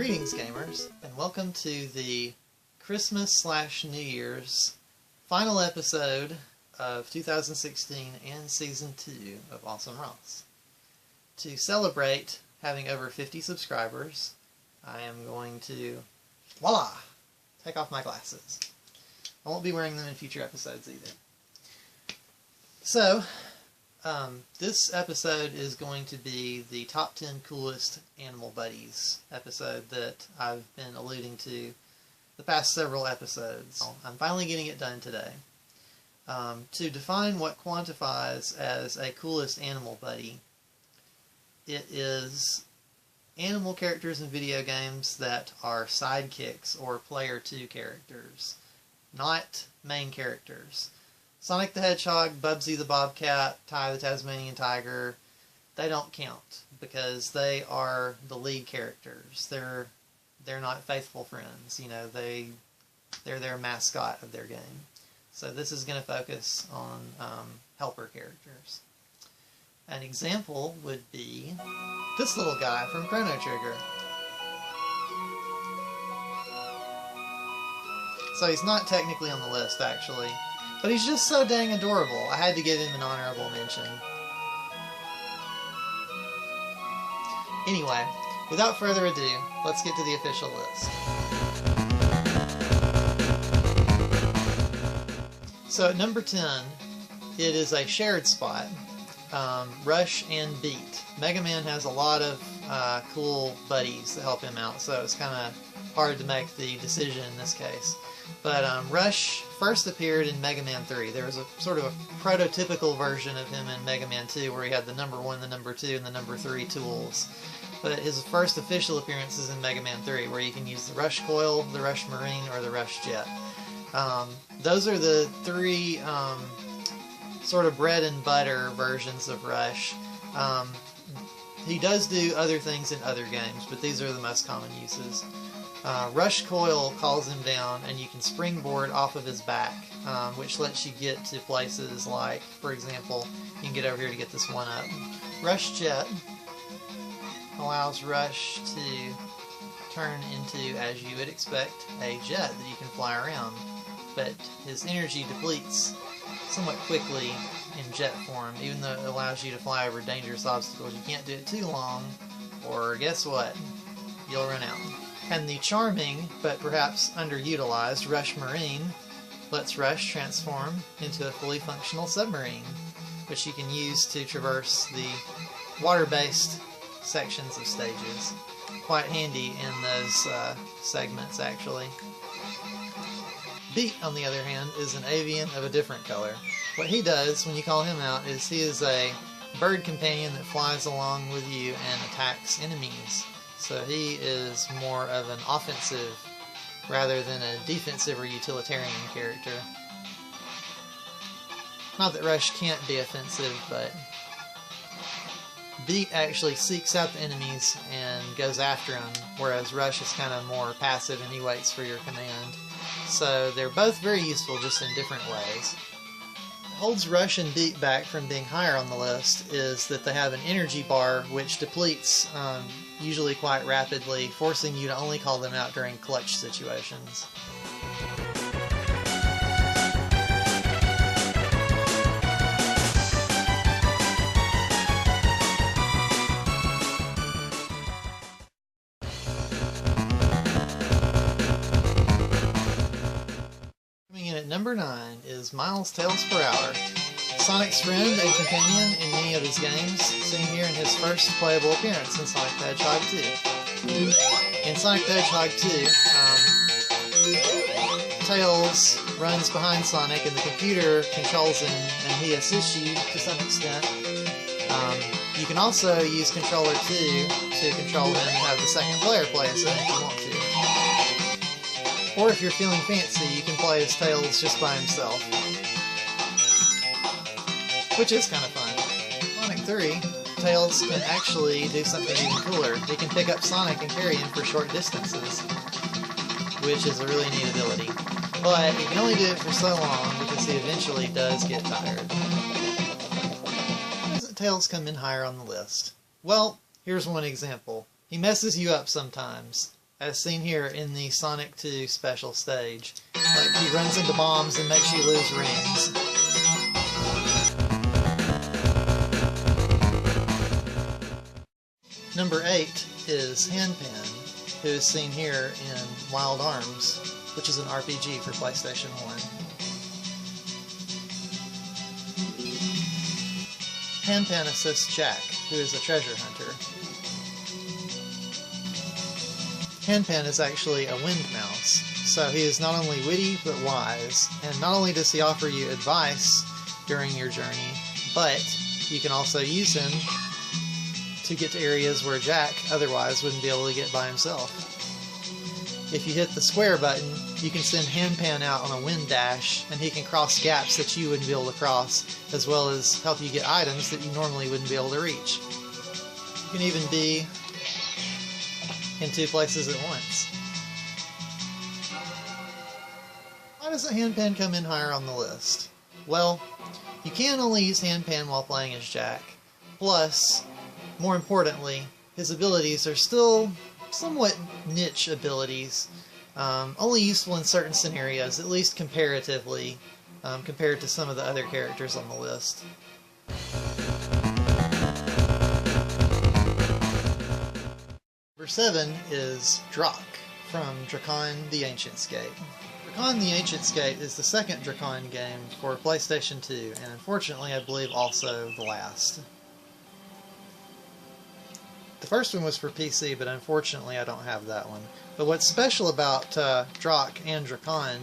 Greetings gamers, and welcome to the Christmas/New Year's final episode of 2016 and Season 2 of Awesome Ross. To celebrate having over 50 subscribers, I am going to, voila, take off my glasses. I won't be wearing them in future episodes either. So, this episode is going to be the top 10 coolest animal buddies episode that I've been alluding to the past several episodes. I'm finally getting it done today. To define what quantifies as a coolest animal buddy, it is animal characters in video games that are sidekicks or player 2 characters, not main characters. Sonic the Hedgehog, Bubsy the Bobcat, Ty the Tasmanian Tiger, they don't count because they are the lead characters. They're not faithful friends. You know, they're their mascot of their game. So this is going to focus on helper characters. An example would be this little guy from Chrono Trigger. So he's not technically on the list, actually. But he's just so dang adorable. I had to give him an honorable mention. Anyway, without further ado, let's get to the official list. So at number 10, it is a shared spot. Rush and Beat. Mega Man has a lot of cool buddies that help him out, so it's kind of hard to make the decision in this case. But Rush first appeared in Mega Man 3. There was a sort of a prototypical version of him in Mega Man 2 where he had the number 1, the number 2, and the number 3 tools. But his first official appearance is in Mega Man 3 where you can use the Rush Coil, the Rush Marine, or the Rush Jet. Those are the three sort of bread and butter versions of Rush. He does do other things in other games, but these are the most common uses. Rush Coil calls him down, and you can springboard off of his back, which lets you get to places like, for example, you can get over here to get this one up. Rush Jet allows Rush to turn into, as you would expect, a jet that you can fly around, but his energy depletes somewhat quickly in jet form, even though it allows you to fly over dangerous obstacles. You can't do it too long, or guess what? You'll run out. And the charming, but perhaps underutilized, Rush Marine lets Rush transform into a fully functional submarine, which you can use to traverse the water-based sections of stages. Quite handy in those segments, actually. Beat, on the other hand, is an avian of a different color. What he does, when you call him out, is he is a bird companion that flies along with you and attacks enemies. So he is more of an offensive rather than a defensive or utilitarian character. Not that Rush can't be offensive, but Beat actually seeks out the enemies and goes after them, whereas Rush is kind of more passive and he waits for your command. So they're both very useful, just in different ways. What holds Rush and Beat back from being higher on the list is that they have an energy bar which depletes usually quite rapidly, forcing you to only call them out during clutch situations. Coming in at number 9 is Miles Tails Per Hour. Sonic's friend and companion in many of his games, seen here in his first playable appearance in Sonic the Hedgehog 2. In Sonic the Hedgehog 2, Tails runs behind Sonic and the computer controls him and he assists you to some extent. You can also use Controller 2 to control him and have the second player play as if you want to. Or if you're feeling fancy, you can play as Tails just by himself, which is kind of fun. Sonic 3, Tails can actually do something even cooler. He can pick up Sonic and carry him for short distances, which is a really neat ability. But he can only do it for so long because he eventually does get tired. Why doesn't Tails come in higher on the list? Well, here's one example. He messes you up sometimes. as seen here in the Sonic 2 special stage. Like, he runs into bombs and makes you lose rings. Number 8 is Handpan, who is seen here in Wild Arms, which is an RPG for PlayStation 1. Handpan assists Jack, who is a treasure hunter. Handpan is actually a wind mouse, so he is not only witty but wise, and not only does he offer you advice during your journey, but you can also use him to get to areas where Jack otherwise wouldn't be able to get by himself. If you hit the square button, you can send Handpan out on a wind dash, and he can cross gaps that you wouldn't be able to cross, as well as help you get items that you normally wouldn't be able to reach. You can even be in 2 places at once. Why doesn't Handpan come in higher on the list? Well, you can only use Handpan while playing as Jack. Plus, more importantly, his abilities are still somewhat niche abilities, only useful in certain scenarios, at least comparatively, compared to some of the other characters on the list. Number 7 is Drak from Drakon the Ancient Skate. Drakon the Ancient Skate is the second Drakon game for PlayStation 2, and unfortunately I believe also the last. The first one was for PC, but unfortunately I don't have that one. But what's special about Drak and Drakon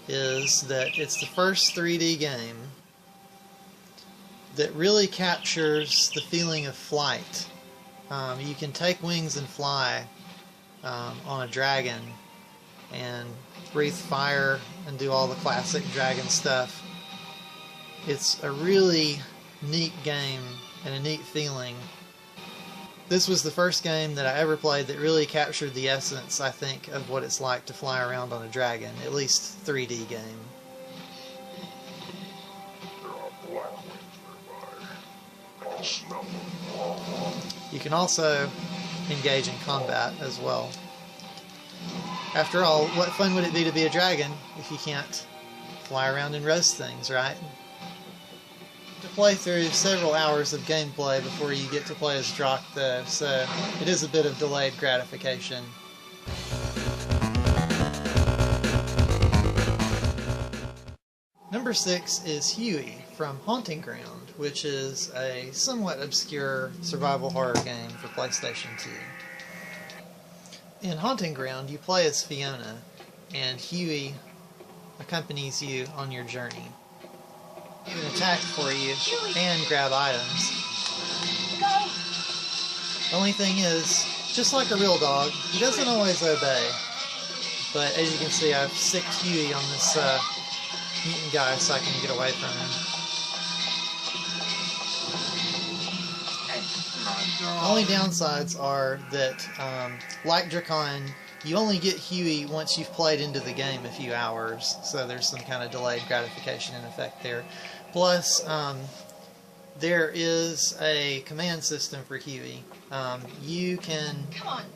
is that it's the first 3D game that really captures the feeling of flight. You can take wings and fly on a dragon and breathe fire and do all the classic dragon stuff. It's a really neat game and a neat feeling. This was the first game that I ever played that really captured the essence, I think, of what it's like to fly around on a dragon, at least 3D game. You can also engage in combat as well. After all, what fun would it be to be a dragon if you can't fly around and roast things, right? To play through several hours of gameplay before you get to play as Drak, though, so it is a bit of delayed gratification. Number 6 is Huey from Haunting Ground, which is a somewhat obscure survival horror game for PlayStation 2. In Haunting Ground, you play as Fiona, and Huey accompanies you on your journey. He can attack for you and grab items. The only thing is, just like a real dog, he doesn't always obey. But as you can see, I've sicked Huey on this mutant guy so I can get away from him. The only downsides are that, like Drakon, you only get Huey once you've played into the game a few hours, so there's some kind of delayed gratification in effect there. Plus, there is a command system for Huey. You can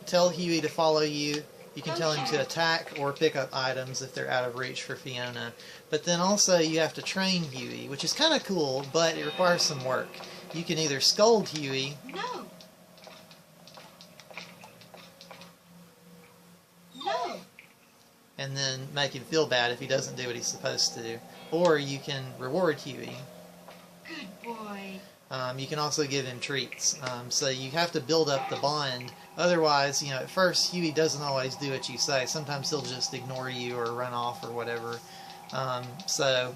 tell Huey to follow you, you can tell him to attack or pick up items if they're out of reach for Fiona. But then also you have to train Huey, which is kind of cool, but it requires some work. You can either scold Huey. No. And then make him feel bad if he doesn't do what he's supposed to. Or you can reward Huey. Good boy. You can also give him treats. So you have to build up the bond. Otherwise, you know, at first Huey doesn't always do what you say. Sometimes he'll just ignore you or run off or whatever. So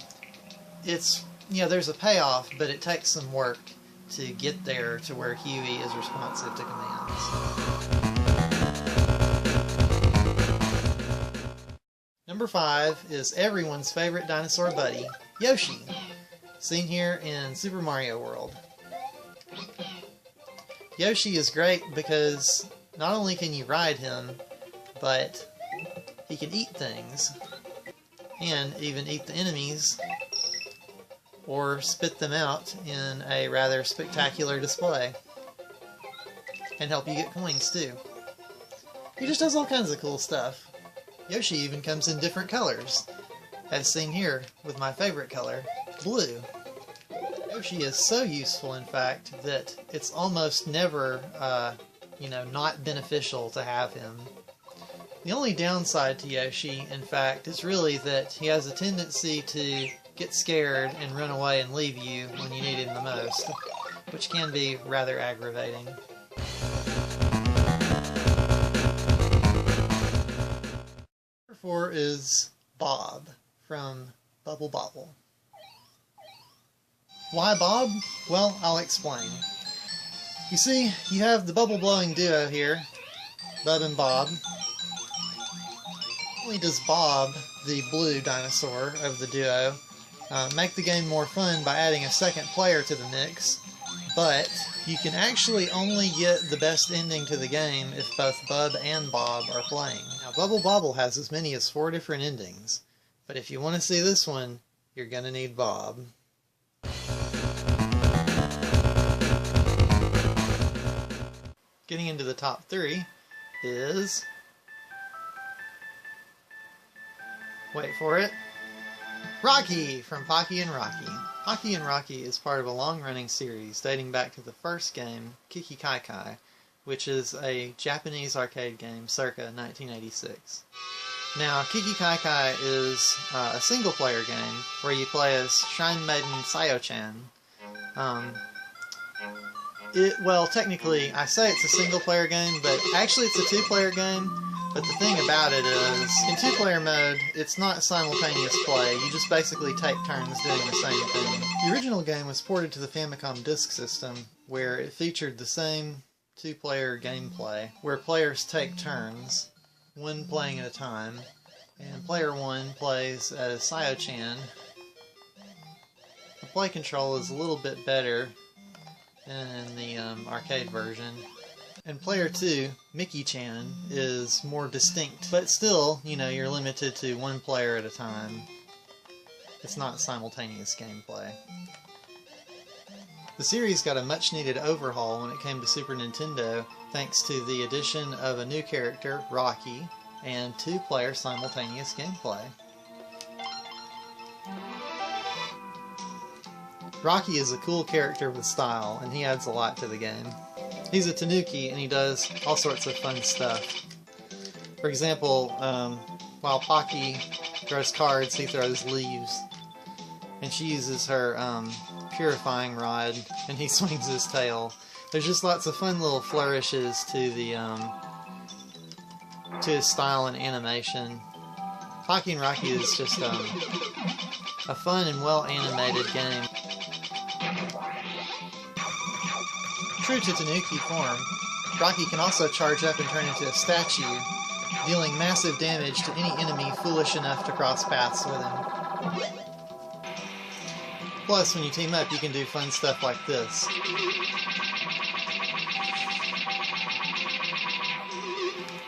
it's, you know, there's a payoff, but it takes some work to get there to where Huey is responsive to commands. Number 5 is everyone's favorite dinosaur buddy, Yoshi, seen here in Super Mario World. Yoshi is great because not only can you ride him, but he can eat things, and even eat the enemies, or spit them out in a rather spectacular display, and help you get coins too. He just does all kinds of cool stuff. Yoshi even comes in different colors, as seen here with my favorite color, blue. Yoshi is so useful, in fact, that it's almost never, not beneficial to have him. The only downside to Yoshi, in fact, is really that he has a tendency to get scared and run away and leave you when you need him the most, which can be rather aggravating. Number 4 is Bob from Bubble Bobble. Why Bob? Well, I'll explain. You see, you have the bubble blowing duo here, Bub and Bob. Not only does Bob, the blue dinosaur of the duo, make the game more fun by adding a second player to the mix, but you can actually only get the best ending to the game if both Bub and Bob are playing. Now, Bubble Bobble has as many as 4 different endings, but if you want to see this one, you're going to need Bob. Getting into the top 3 is... wait for it. Rocky from Pocky and Rocky. Pocky and Rocky is part of a long-running series dating back to the first game, Kiki Kai Kai, which is a Japanese arcade game circa 1986. Now, Kiki Kai Kai is a single-player game where you play as Shrine Maiden Sayo-chan. Well, technically, I say it's a single-player game, but actually it's a 2-player game. But the thing about it is, in 2-player mode, it's not simultaneous play. You just basically take turns doing the same thing. The original game was ported to the Famicom Disk System, where it featured the same 2-player gameplay, where players take turns, one playing at a time, and player 1 plays as Sayo-chan. The play control is a little bit better than in the arcade version. And player 2, Mickey-chan, is more distinct, but still, you're limited to one player at a time. It's not simultaneous gameplay. The series got a much-needed overhaul when it came to Super Nintendo, thanks to the addition of a new character, Rocky, and 2-player simultaneous gameplay. Rocky is a cool character with style, and he adds a lot to the game. He's a tanuki, and he does all sorts of fun stuff. For example, while Pocky throws cards, he throws leaves. And she uses her purifying rod, and he swings his tail. There's just lots of fun little flourishes to the to his style and animation. Pocky and Rocky is just a fun and well-animated game. True to Tanuki form, Rocky can also charge up and turn into a statue, dealing massive damage to any enemy foolish enough to cross paths with him. Plus, when you team up, you can do fun stuff like this.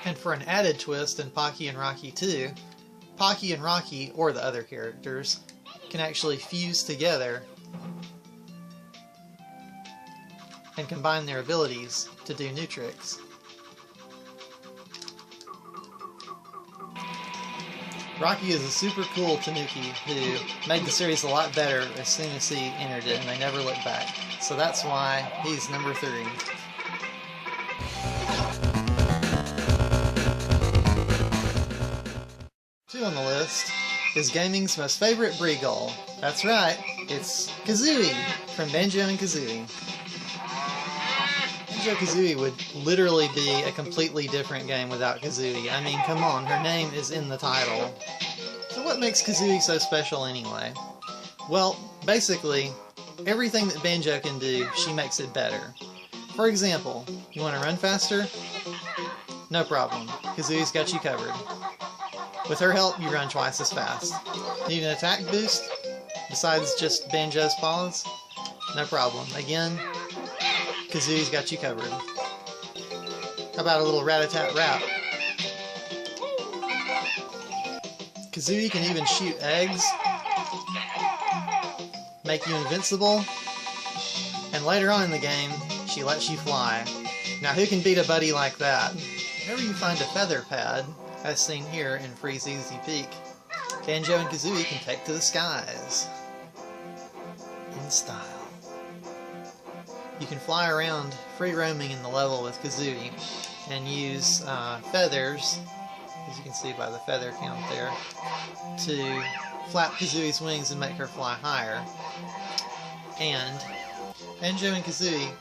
And for an added twist in Pocky and Rocky 2, Pocky and Rocky, or the other characters, can actually fuse together and combine their abilities to do new tricks. Rocky is a super cool tanuki who made the series a lot better as soon as he entered it, and they never looked back. So that's why he's number 3. Two on the list is gaming's most favorite Breegull. That's right, it's Kazooie from Banjo-Kazooie. Banjo-Kazooie would literally be a completely different game without Kazooie. I mean, come on, her name is in the title. So what makes Kazooie so special anyway? Well, basically, everything that Banjo can do, she makes it better. For example, you want to run faster? No problem. Kazooie's got you covered. With her help, you run twice as fast. Need an attack boost? Besides just Banjo's paws? No problem. Again, Kazooie's got you covered. How about a little rat-a-tat-rap? Kazooie can even shoot eggs, make you invincible, and later on in the game, she lets you fly. Now who can beat a buddy like that? Whenever you find a feather pad, as seen here in Freeze Easy Peak, Banjo and Kazooie can take to the skies in style. You can fly around free roaming in the level with Kazooie and use feathers, as you can see by the feather count there, to flap Kazooie's wings and make her fly higher. And Banjo and Kazooie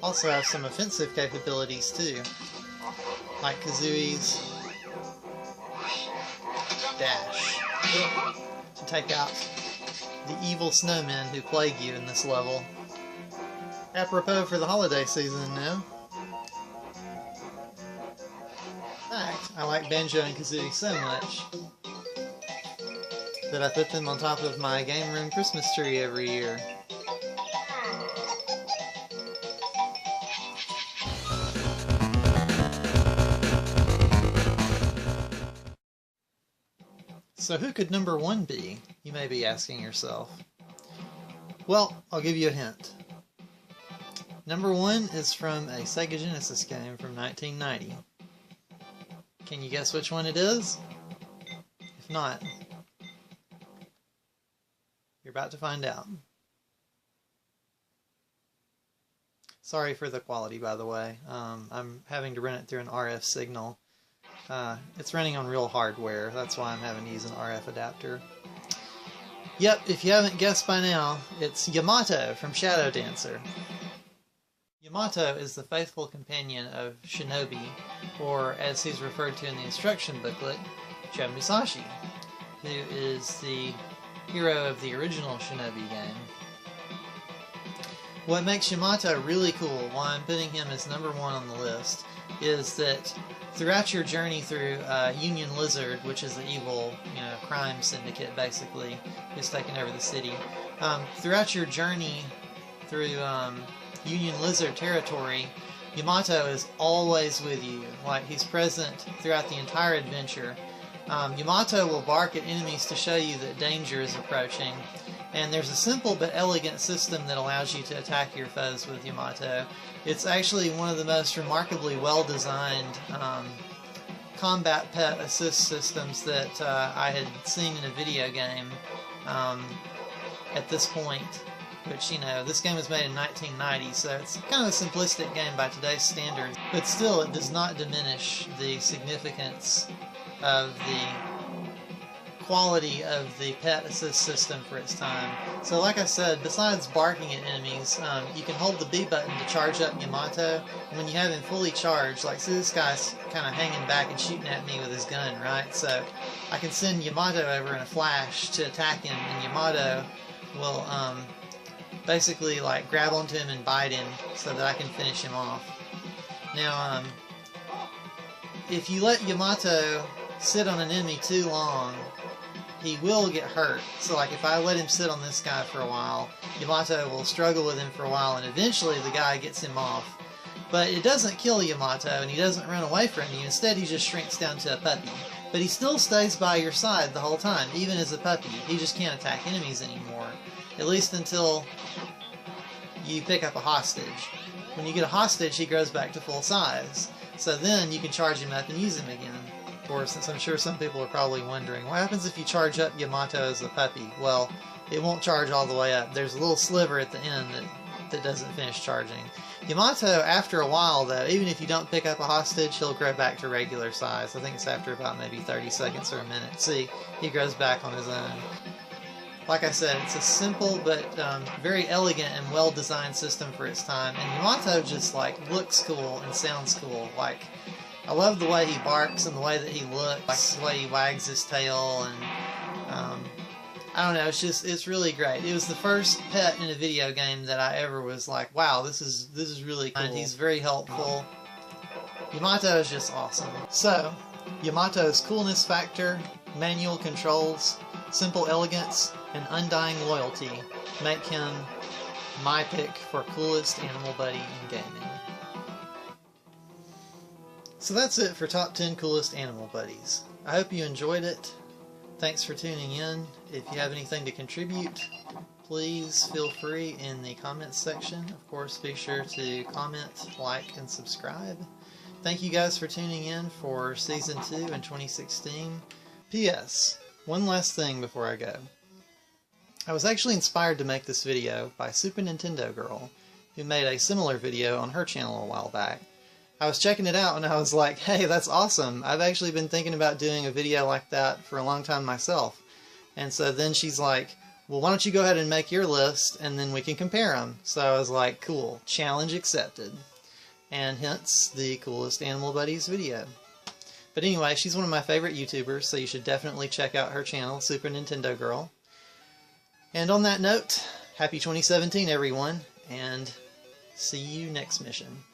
also have some offensive capabilities too, like Kazooie's dash, to take out the evil snowmen who plague you in this level. Apropos for the holiday season now. In fact, I like Banjo and Kazooie so much that I put them on top of my game room Christmas tree every year. So who could number 1 be, you may be asking yourself. Well, I'll give you a hint. Number 1 is from a Sega Genesis game from 1990. Can you guess which one it is? If not, you're about to find out. Sorry for the quality, by the way. I'm having to run it through an RF signal. It's running on real hardware, that's why I'm having to use an RF adapter. Yep, if you haven't guessed by now, it's Yamato from Shadow Dancer. Yamato is the faithful companion of Shinobi, or as he's referred to in the instruction booklet, Joe Musashi, who is the hero of the original Shinobi game. What makes Yamato really cool, why I'm putting him as number 1 on the list, is that throughout your journey through Union Lizard, which is the evil, crime syndicate basically, who's taken over the city, throughout your journey through Union Lizard territory, Yamato is always with you. Like, he's present throughout the entire adventure. Yamato will bark at enemies to show you that danger is approaching, and there's a simple but elegant system that allows you to attack your foes with Yamato. It's actually one of the most remarkably well-designed combat pet assist systems that I had seen in a video game at this point. Which, this game was made in 1990, so it's kind of a simplistic game by today's standards. But still, it does not diminish the significance of the quality of the pet assist system for its time. So like I said, besides barking at enemies, you can hold the B button to charge up Yamato, and when you have him fully charged, like, see, this guy's kind of hanging back and shooting at me with his gun, right? So I can send Yamato over in a flash to attack him, and Yamato will basically like grab onto him and bite him so that I can finish him off. Now, if you let Yamato sit on an enemy too long, he will get hurt. So like if I let him sit on this guy for a while, Yamato will struggle with him for a while, and eventually the guy gets him off. But it doesn't kill Yamato, and he doesn't run away from you. Instead, he just shrinks down to a puppy. But he still stays by your side the whole time, even as a puppy. He just can't attack enemies anymore. At least until you pick up a hostage. When you get a hostage, he grows back to full size. So then you can charge him up and use him again. Of course, since I'm sure some people are probably wondering, what happens if you charge up Yamato as a puppy? Well, it won't charge all the way up. There's a little sliver at the end that doesn't finish charging. Yamato, after a while though, even if you don't pick up a hostage, he'll grow back to regular size. I think it's after about maybe 30 seconds or a minute. See, he grows back on his own. Like I said, it's a simple but very elegant and well-designed system for its time, and Yamato just like looks cool and sounds cool. Like, I love the way he barks and the way that he looks, like the way he wags his tail, and I don't know, it's really great. It was the first pet in a video game that I ever was like, wow, this is really cool. And he's very helpful. Yamato is just awesome. So, Yamato's coolness factor, manual controls, simple elegance, and undying loyalty make him my pick for coolest animal buddy in gaming. So that's it for Top 10 Coolest Animal Buddies. I hope you enjoyed it. Thanks for tuning in. If you have anything to contribute, please feel free in the comments section. Of course, be sure to comment, like, and subscribe. thank you guys for tuning in for Season 2 in 2016. P.S. One last thing before I go. I was actually inspired to make this video by SupaNintendoGirl, who made a similar video on her channel a while back. I was checking it out and I was like, hey, that's awesome. I've actually been thinking about doing a video like that for a long time myself. And so then she's like, well, why don't you go ahead and make your list and then we can compare them. So I was like, cool, challenge accepted. And hence the Coolest Animal Buddies video. But anyway, she's one of my favorite YouTubers, so you should definitely check out her channel, SupaNintendoGirl. And on that note, happy 2017 everyone, and see you next mission.